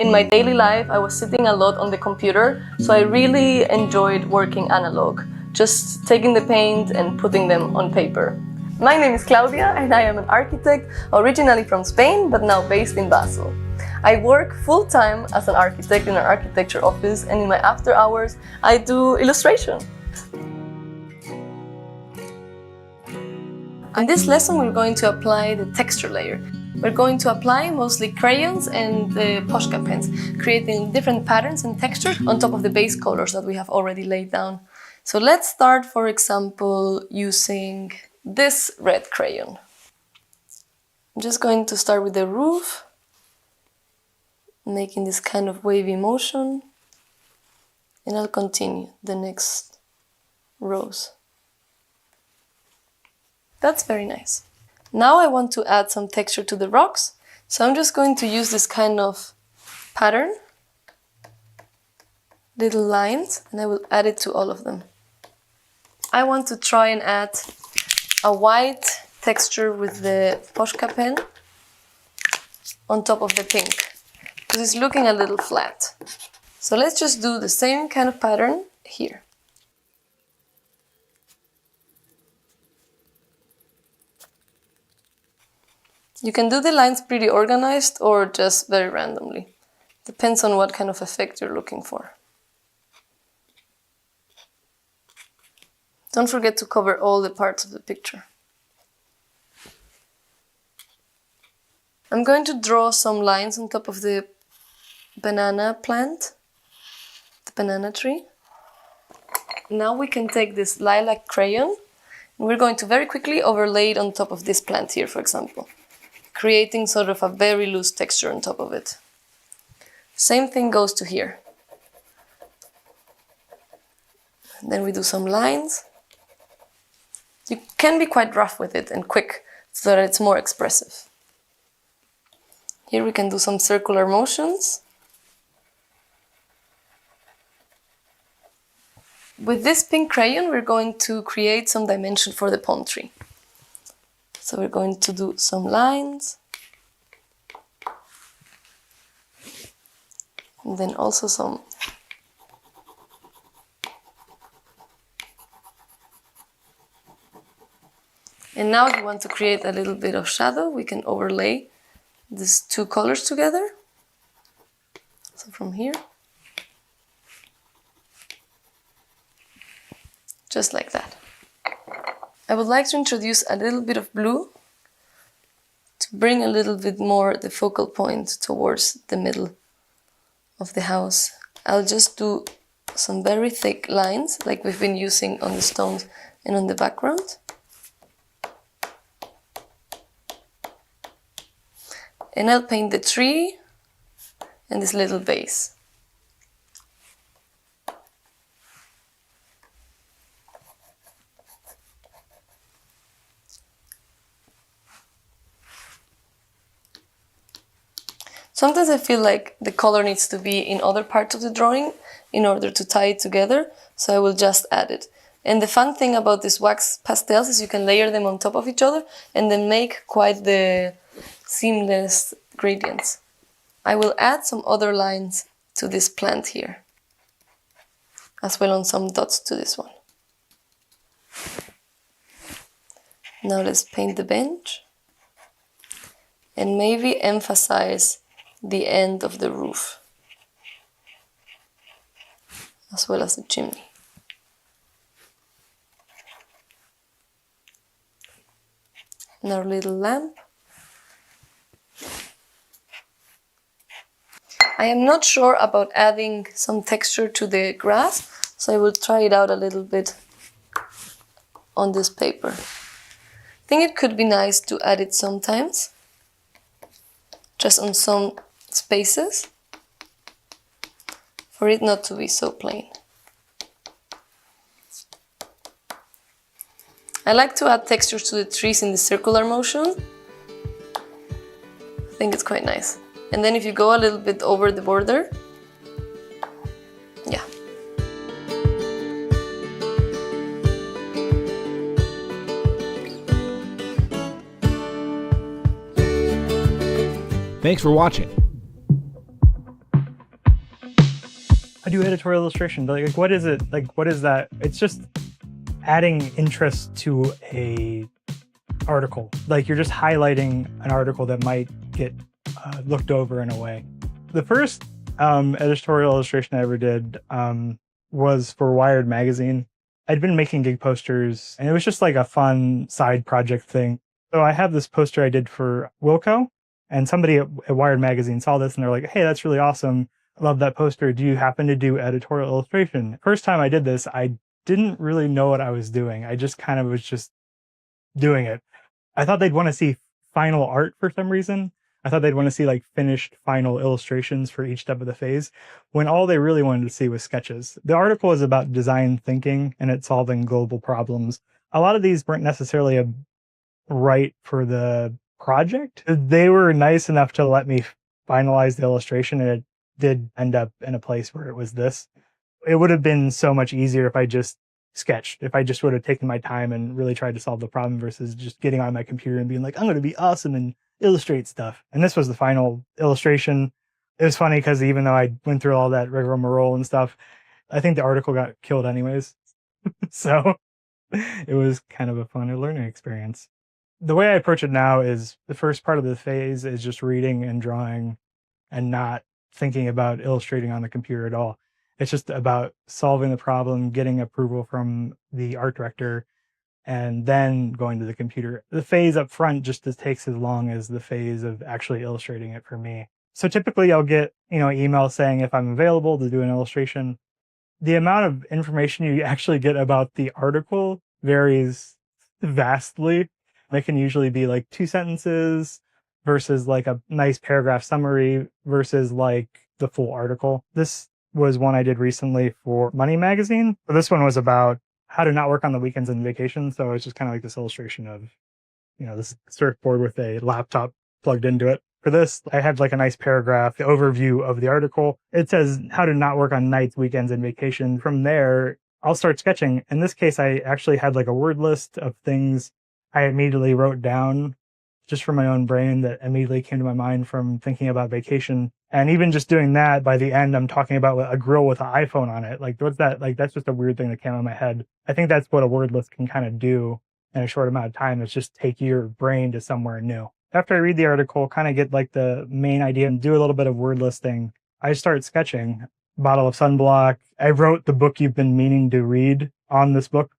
In my daily life, I was sitting a lot on the computer, so I really enjoyed working analog, just taking the paint and putting them on paper. My name is Claudia and I am an architect, originally from Spain, but now based in Basel. I work full-time as an architect in an architecture office, and in my after hours, I do illustration. In this lesson, we're going to apply the texture layer. We're going to apply mostly crayons and Posca pens, creating different patterns and textures on top of the base colors that we have already laid down. So let's start, for example, using this red crayon. I'm just going to start with the roof, making this kind of wavy motion, and I'll continue the next rows. That's very nice. Now I want to add some texture to the rocks, so I'm just going to use this kind of pattern, little lines, and I will add it to all of them. I want to try and add a white texture with the Posca pen on top of the pink, because it's looking a little flat. So let's just do the same kind of pattern here. You can do the lines pretty organized or just very randomly. Depends on what kind of effect you're looking for. Don't forget to cover all the parts of the picture. I'm going to draw some lines on top of the banana plant, the banana tree. Now we can take this lilac crayon and we're going to very quickly overlay it on top of this plant here, for example, creating sort of a very loose texture on top of it. Same thing goes to here. Then we do some lines. You can be quite rough with it and quick so that it's more expressive. Here we can do some circular motions. With this pink crayon, we're going to create some dimension for the palm tree. So we're going to do some lines, and then also some and now if you want to create a little bit of shadow, we can overlay these two colors together. So from here, just like that. I would like to introduce a little bit of blue to bring a little bit more the focal point towards the middle of the house. I'll just do some very thick lines like we've been using on the stones and on the background. And I'll paint the tree and this little vase. Sometimes I feel like the color needs to be in other parts of the drawing in order to tie it together, so I will just add it. And the fun thing about these wax pastels is you can layer them on top of each other and then make quite the seamless gradients. I will add some other lines to this plant here, as well on some dots to this one. Now let's paint the bench and maybe emphasize the end of the roof, as well as the chimney. And our little lamp. I am not sure about adding some texture to the grass, so I will try it out a little bit on this paper. I think it could be nice to add it sometimes, just on some spaces, for it not to be so plain. I like to add textures to the trees in the circular motion. I think it's quite nice. And then if you go a little bit over the border, yeah. Thanks for watching. I do editorial illustration. Like, what is it? Like, what is that? It's just adding interest to a article. Like, you're just highlighting an article that might get looked over in a way. The first editorial illustration I ever did was for Wired magazine. I'd been making gig posters, and it was just like a fun side project thing. So I have this poster I did for Wilco, and somebody at Wired magazine saw this, and they're like, "Hey, that's really awesome. I love that poster. Do you happen to do editorial illustration?" First time I did this, I didn't really know what I was doing. I just kind of was just doing it. I thought they'd want to see final art for some reason. I thought they'd want to see like finished final illustrations for each step of the phase, when all they really wanted to see was sketches. The article is about design thinking and it solving global problems. A lot of these weren't necessarily right for the project. They were nice enough to let me finalize the illustration, and it did end up in a place where it was this. It would have been so much easier if I just sketched, if I just would have taken my time and really tried to solve the problem versus just getting on my computer and being like, I'm going to be awesome and illustrate stuff. And this was the final illustration. It was funny because even though I went through all that rigmarole and stuff, I think the article got killed anyways. So it was kind of a fun learning experience. The way I approach it now is the first part of the phase is just reading and drawing and not thinking about illustrating on the computer at all. It's just about solving the problem, getting approval from the art director, and then going to the computer. The phase up front just takes as long as the phase of actually illustrating it for me. So typically I'll get, email saying if I'm available to do an illustration. The amount of information you actually get about the article varies vastly. It can usually be like 2 sentences versus like a nice paragraph summary versus like the full article. This was one I did recently for Money Magazine. This one was about how to not work on the weekends and vacations. So it's just kind of like this illustration of, this surfboard with a laptop plugged into it. For this, I had like a nice paragraph overview of the article. It says how to not work on nights, weekends, and vacation. From there, I'll start sketching. In this case, I actually had like a word list of things I immediately wrote down just from my own brain that immediately came to my mind from thinking about vacation. And even just doing that, by the end, I'm talking about a grill with an iPhone on it. Like, what's that? Like, that's just a weird thing that came in my head. I think that's what a word list can kind of do in a short amount of time, is just take your brain to somewhere new. After I read the article, kind of get like the main idea and do a little bit of word listing, I start sketching. Bottle of sunblock. I wrote the book you've been meaning to read on this book.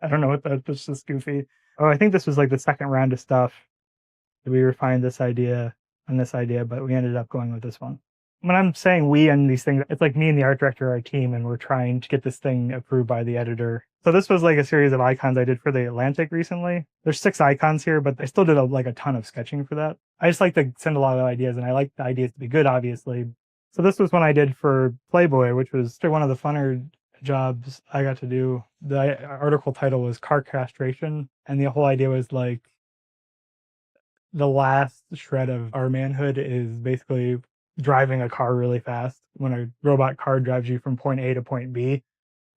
I don't know what that's just goofy. Oh, I think this was like the second round of stuff. We refined this idea and this idea, but we ended up going with this one. When I'm saying we and these things, it's like me and the art director are a team, and we're trying to get this thing approved by the editor. So this was like a series of icons I did for the Atlantic recently. There's 6 icons here, but I still did a ton of sketching for that. I just like to send a lot of ideas, and I like the ideas to be good, obviously. So this was one I did for Playboy, which was one of the funner jobs I got to do. The article title was Car Castration, and the whole idea was like the last shred of our manhood is basically driving a car really fast. When a robot car drives you from point A to point B,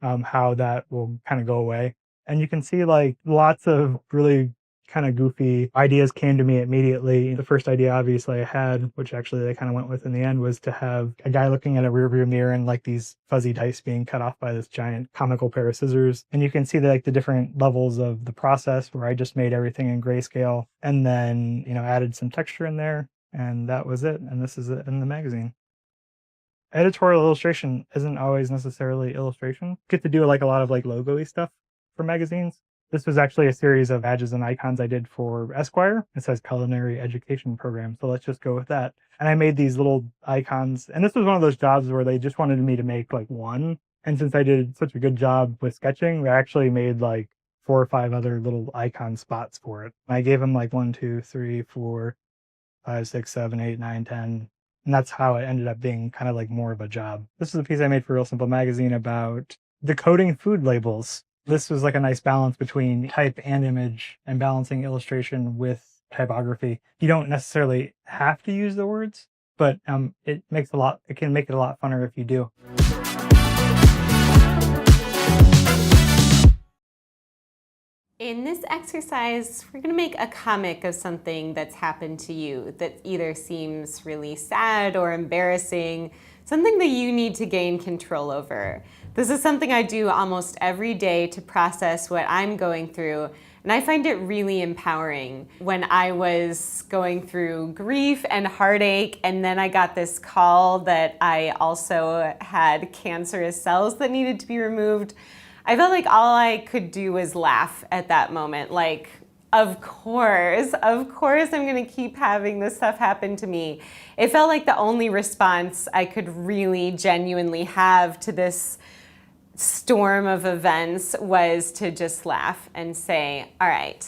how that will kind of go away. And you can see like lots of really kind of goofy ideas came to me immediately. The first idea obviously I had, which actually they kind of went with in the end, was to have a guy looking at a rearview mirror and like these fuzzy dice being cut off by this giant comical pair of scissors. And you can see like the different levels of the process where I just made everything in grayscale and then, added some texture in there, and that was it. And this is it in the magazine. Editorial illustration isn't always necessarily illustration. Get to do like a lot of like logo-y stuff for magazines. This was actually a series of badges and icons I did for Esquire. It says culinary education program, so let's just go with that. And I made these little icons, and this was one of those jobs where they just wanted me to make like one. And since I did such a good job with sketching, we actually made like 4 or 5 other little icon spots for it. I gave them like 1, 2, 3, 4, 5, 6, 7, 8, 9, 10. And that's how it ended up being kind of like more of a job. This is a piece I made for Real Simple Magazine about decoding food labels. This was like a nice balance between type and image and balancing illustration with typography. You don't necessarily have to use the words, but it can make it a lot funner if you do. In this exercise, we're going to make a comic of something that's happened to you that either seems really sad or embarrassing. something that you need to gain control over. This is something I do almost every day to process what I'm going through, and I find it really empowering. When I was going through grief and heartache, and then I got this call that I also had cancerous cells that needed to be removed, I felt like all I could do was laugh at that moment. Like, of course I'm gonna keep having this stuff happen to me. It felt like the only response I could really genuinely have to this storm of events was to just laugh and say, all right,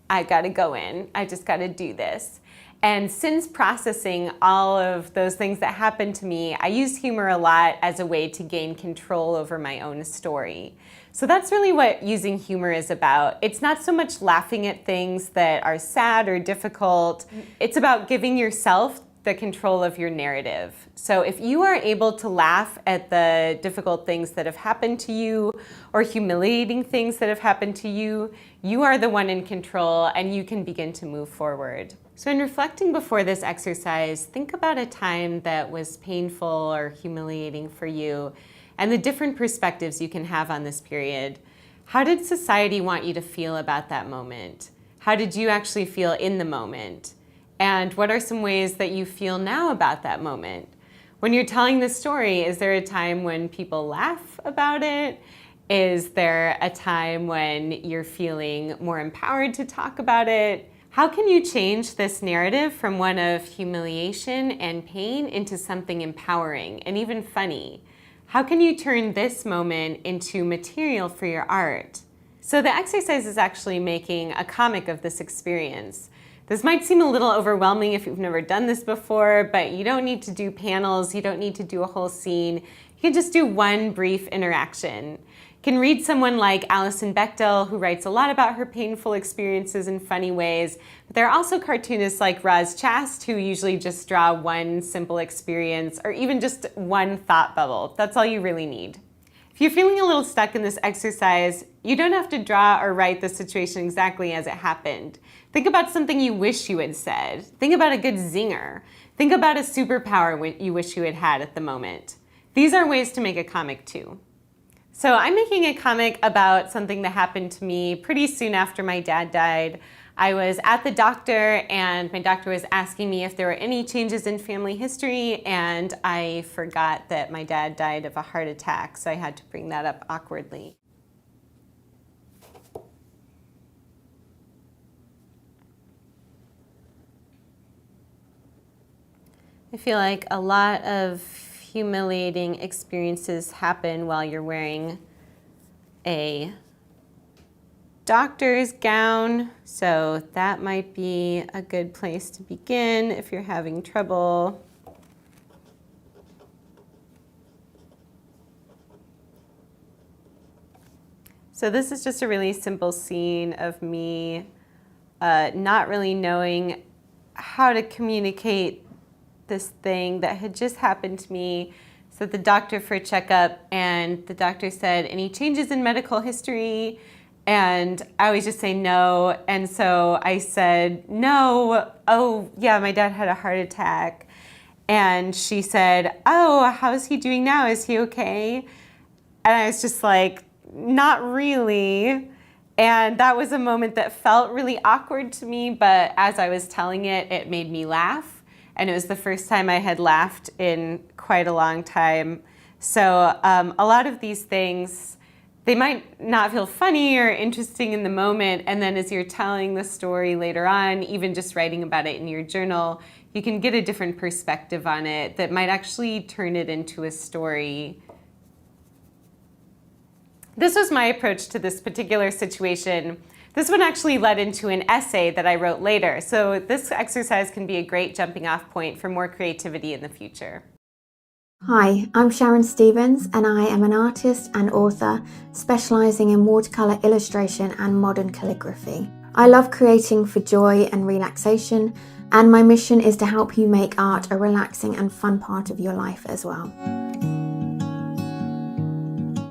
I gotta go in, I just gotta do this. And since processing all of those things that happened to me, I use humor a lot as a way to gain control over my own story. So that's really what using humor is about. It's not so much laughing at things that are sad or difficult. It's about giving yourself the control of your narrative. So if you are able to laugh at the difficult things that have happened to you or humiliating things that have happened to you, you are the one in control and you can begin to move forward. So in reflecting before this exercise, think about a time that was painful or humiliating for you and the different perspectives you can have on this period. How did society want you to feel about that moment? How did you actually feel in the moment? And what are some ways that you feel now about that moment? When you're telling this story, is there a time when people laugh about it? Is there a time when you're feeling more empowered to talk about it? How can you change this narrative from one of humiliation and pain into something empowering and even funny? How can you turn this moment into material for your art? So the exercise is actually making a comic of this experience. This might seem a little overwhelming if you've never done this before, but you don't need to do panels, you don't need to do a whole scene. You can just do one brief interaction. You can read someone like Alison Bechdel, who writes a lot about her painful experiences in funny ways. But there are also cartoonists like Roz Chast, who usually just draw one simple experience or even just one thought bubble. That's all you really need. If you're feeling a little stuck in this exercise, you don't have to draw or write the situation exactly as it happened. Think about something you wish you had said. Think about a good zinger. Think about a superpower you wish you had had at the moment. These are ways to make a comic too. So I'm making a comic about something that happened to me pretty soon after my dad died. I was at the doctor and my doctor was asking me if there were any changes in family history, and I forgot that my dad died of a heart attack, so I had to bring that up awkwardly. I feel like a lot of humiliating experiences happen while you're wearing a doctor's gown, so that might be a good place to begin if you're having trouble. So this is just a really simple scene of me not really knowing how to communicate this thing that had just happened to me. So the doctor for a checkup, and the doctor said, any changes in medical history? And I always just say no. And so I said, no, oh yeah, my dad had a heart attack. And she said, oh, how's he doing now? Is he okay? And I was just like, not really. And that was a moment that felt really awkward to me, but as I was telling it, it made me laugh. And it was the first time I had laughed in quite a long time. So a lot of these things, they might not feel funny or interesting in the moment, and then as you're telling the story later on, even just writing about it in your journal, you can get a different perspective on it that might actually turn it into a story. This was my approach to this particular situation. This one actually led into an essay that I wrote later, so this exercise can be a great jumping off point for more creativity in the future. Hi, I'm Sharon Stevens and I am an artist and author specialising in watercolour illustration and modern calligraphy. I love creating for joy and relaxation, and my mission is to help you make art a relaxing and fun part of your life as well.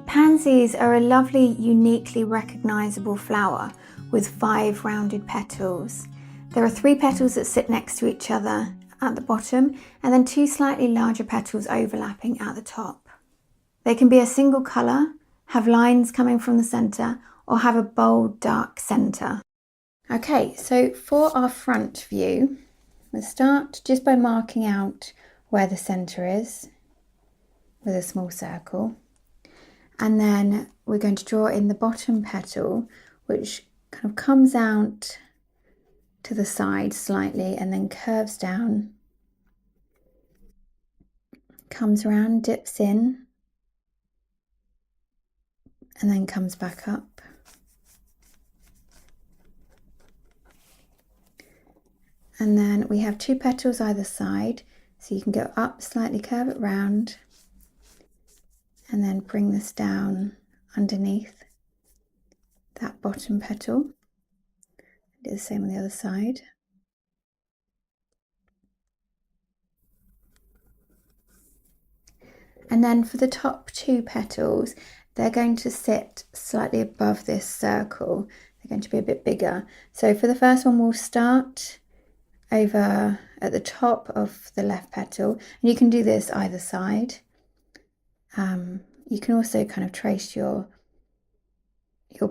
Pansies are a lovely, uniquely recognisable flower with 5 rounded petals. There are 3 petals that sit next to each other, at the bottom and then 2 slightly larger petals overlapping at the top. They can be a single colour, have lines coming from the centre, or have a bold dark centre. Okay, so for our front view, we'll start just by marking out where the centre is with a small circle. And then we're going to draw in the bottom petal, which kind of comes out to the side slightly and then curves down, comes around, dips in, and then comes back up. And then we have 2 petals either side, so you can go up, slightly curve it round, and then bring this down underneath that bottom petal. Do the same on the other side. And then for the top 2 petals, they're going to sit slightly above this circle. They're going to be a bit bigger. So for the first one, we'll start over at the top of the left petal, and you can do this either side. You can also kind of trace your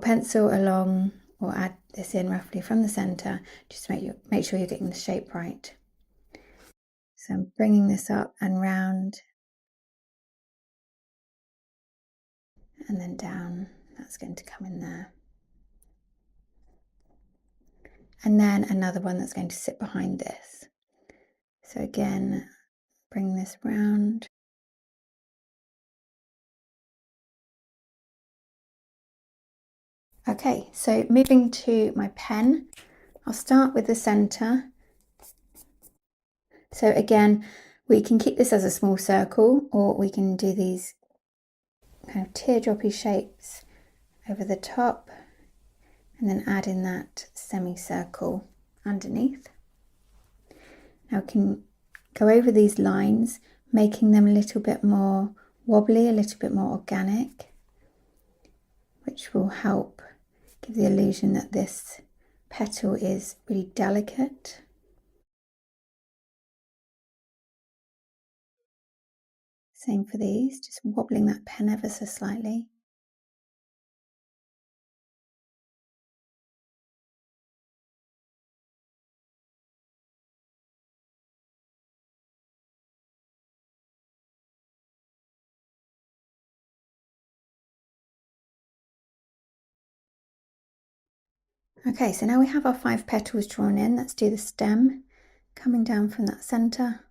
pencil along or add this in roughly from the centre, just to make sure you're getting the shape right. So I'm bringing this up and round and then down. That's going to come in there. And then another one that's going to sit behind this. So again, bring this round. Okay, so moving to my pen, I'll start with the centre. So again, we can keep this as a small circle, or we can do these kind of teardroppy shapes over the top and then add in that semicircle underneath. Now we can go over these lines, making them a little bit more wobbly, a little bit more organic, which will help give the illusion that this petal is really delicate. Same for these, just wobbling that pen ever so slightly. Okay, so now we have our 5 petals drawn in. Let's do the stem, coming down from that centre.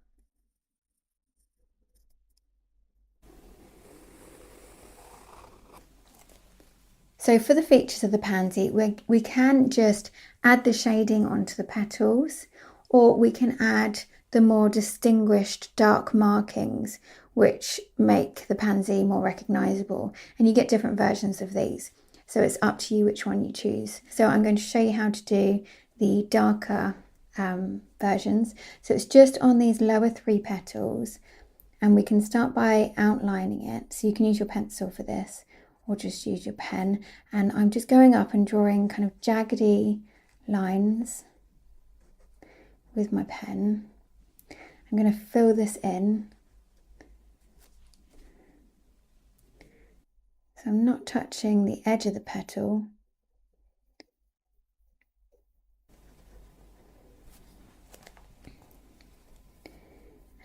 So for the features of the pansy, we can just add the shading onto the petals, or we can add the more distinguished dark markings, which make the pansy more recognisable. And you get different versions of these. So it's up to you which one you choose. So I'm going to show you how to do the darker versions. So it's just on these lower 3 petals, and we can start by outlining it. So you can use your pencil for this, or just use your pen. And I'm just going up and drawing kind of jaggedy lines with my pen. I'm going to fill this in. So I'm not touching the edge of the petal.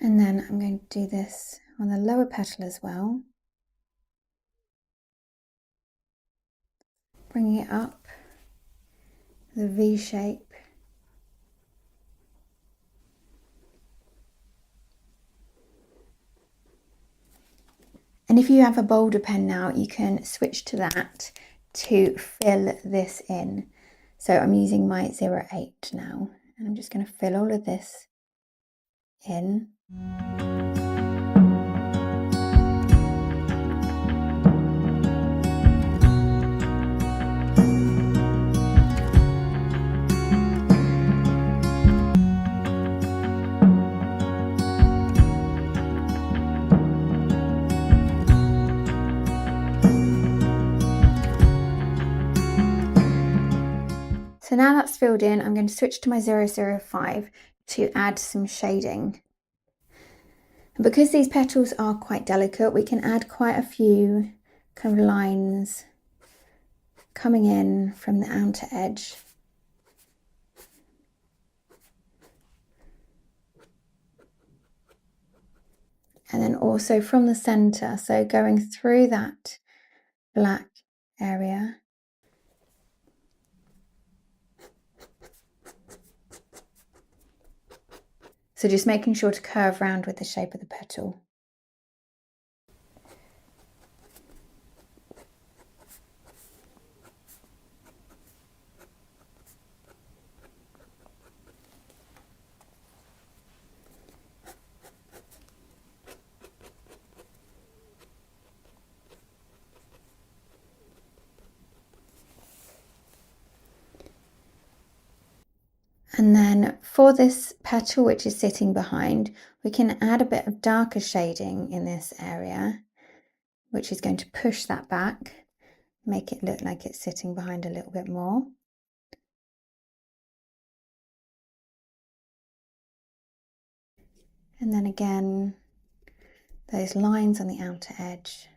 And then I'm going to do this on the lower petal as well. Bringing it up, the V shape. And if you have a bolder pen now, you can switch to that to fill this in. So I'm using my 08 now, and I'm just going to fill all of this in. So now that's filled in, I'm going to switch to my 005 to add some shading. And because these petals are quite delicate, we can add quite a few kind of lines coming in from the outer edge. And then also from the center, so going through that black area. So just making sure to curve round with the shape of the petal. And then for this petal which is sitting behind, we can add a bit of darker shading in this area, which is going to push that back, make it look like it's sitting behind a little bit more. And then again, those lines on the outer edge,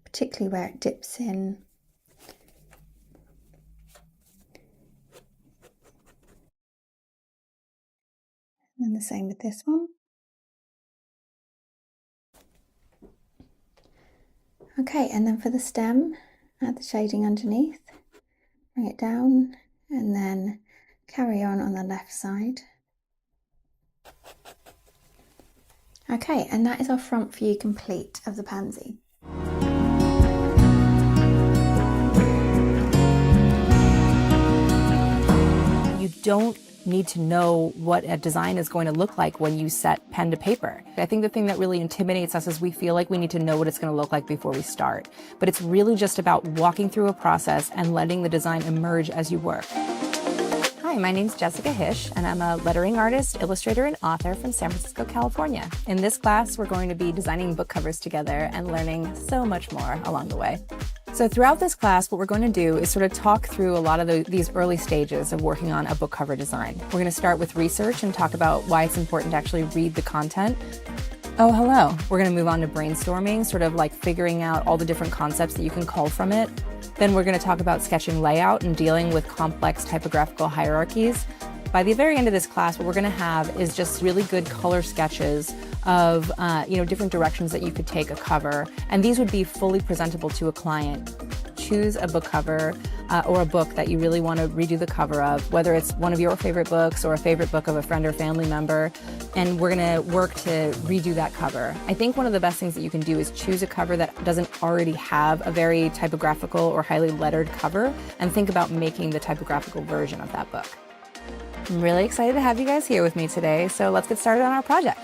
particularly where it dips in. And the same with this one. Okay, and then for the stem, add the shading underneath, bring it down, and then carry on the left side. Okay, and that is our front view complete of the pansy. You don't need to know what a design is going to look like when you set pen to paper. I think the thing that really intimidates us is we feel like we need to know what it's going to look like before we start. But it's really just about walking through a process and letting the design emerge as you work. Hi, my name's Jessica Hish, and I'm a lettering artist, illustrator, and author from San Francisco, California. In this class, we're going to be designing book covers together and learning so much more along the way. So throughout this class, what we're going to do is sort of talk through a lot of these early stages of working on a book cover design. We're going to start with research and talk about why it's important to actually read the content. Oh, hello. We're going to move on to brainstorming, sort of like figuring out all the different concepts that you can cull from it. Then we're going to talk about sketching layout and dealing with complex typographical hierarchies. By the very end of this class, what we're going to have is just really good color sketches of different directions that you could take a cover, and these would be fully presentable to a client. Choose a book cover or a book that you really want to redo the cover of, whether it's one of your favorite books or a favorite book of a friend or family member, and we're going to work to redo that cover. I think one of the best things that you can do is choose a cover that doesn't already have a very typographical or highly lettered cover, and think about making the typographical version of that book. I'm really excited to have you guys here with me today, so let's get started on our project.